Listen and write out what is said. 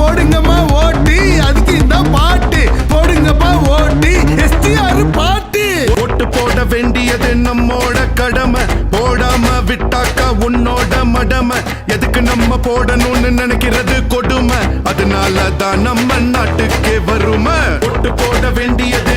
போடுங்கம்மா ஓட்டி, அதுக்கு இந்த பாட்டு போடுங்கப்பா ஓட்டி, எஸ்டிஆர் பாட்டு. ஓட்டு போட வேண்டியது நம்மோட கடமை, போடாம விட்டாக்கா உன்னோட மடமை. எதுக்கு நம்ம போடணும்னு நினைக்கிறது கொடுமை, அதனால தான் நம்ம நாட்டுக்கே வருமை. ஓட்டு போட வேண்டியது